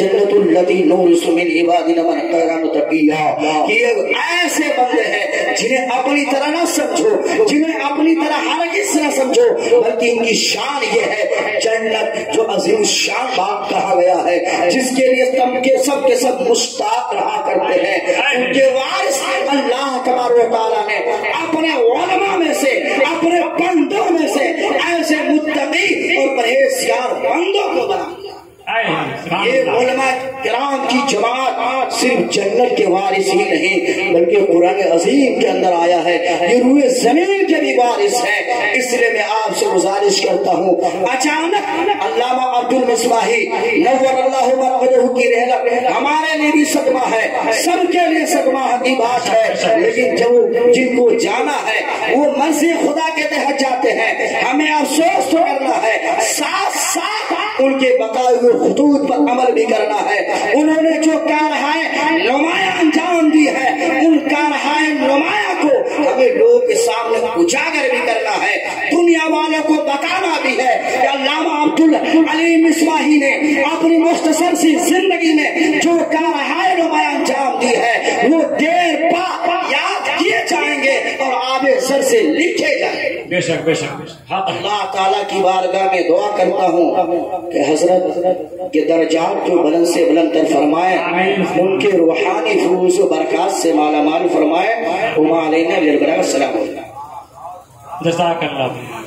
الجنت التي نورث من عبادنا من كان تقيا، کہ یہ ایسے بندے ہیں جنہیں اپنی طرح نہ سمجھو، جنہیں اپنی طرح ہرگز نہ سمجھو، بلکہ ان کی شان یہ ہے جنت جو عظیم شان باغ کہا گیا ہے، جس کے لیے سب کے سب مشتاق رہا کرتے ہیں۔ ان کے وارث اللہ تبارک و تعالیٰ نے اپنے علماء میں سے، اپنے بندوں میں سے ایسے متقی اور پرہیزگار بندوں کو بنا۔ یہ علماء کرام کی جماعت صرف جنت کے وارث ہی نہیں بلکہ قرآن عظیم کے اندر آیا ہے یہ روئے زمین کے بھی وارث ہیں۔ اس لیے میں آپ سے گزارش کرتا ہوں، اچانک علامہ عبد المصباحی نور اللہ مرقدہ کی رحلت ہمارے لیے بھی صدمہ ہے، سب کے لیے صدمہ کی بات ہے، لیکن جن کو جانا ہے وہ مرضی خدا کے تحت جاتے ہیں۔ ہمیں افسوس تو کرنا ہے، ساتھ ساتھ ان کے بتائے ہوئے خطوط پر عمل بھی کرنا ہے۔ انہوں نے جو کارہائے نمایاں انجام دی ہے، ان کارہائے نمایاں کو ہمیں لوگوں کے سامنے اجاگر بھی کرنا ہے، دنیا والوں کو بتانا بھی ہے کہ علامہ عبد العلیم مصباحی نے اپنی مختصر سی زندگی میں جو کارہائے نمایاں انجام دی ہے وہ دیر پا یاد کیے جائیں گے اور آبے سر سے لکھے جائیں گے۔ بے شک بے شک۔ اللہ تعالیٰ کی بارگاہ میں دعا کرتا ہوں کہ حضرت کے درجات جو بلند سے بلند تر فرمائے، ان کے روحانی فیوز و برکات سے مالا مال فرمائے۔ وما علینا بالبلاغ، السلام علیکم۔ جزاک اللہ۔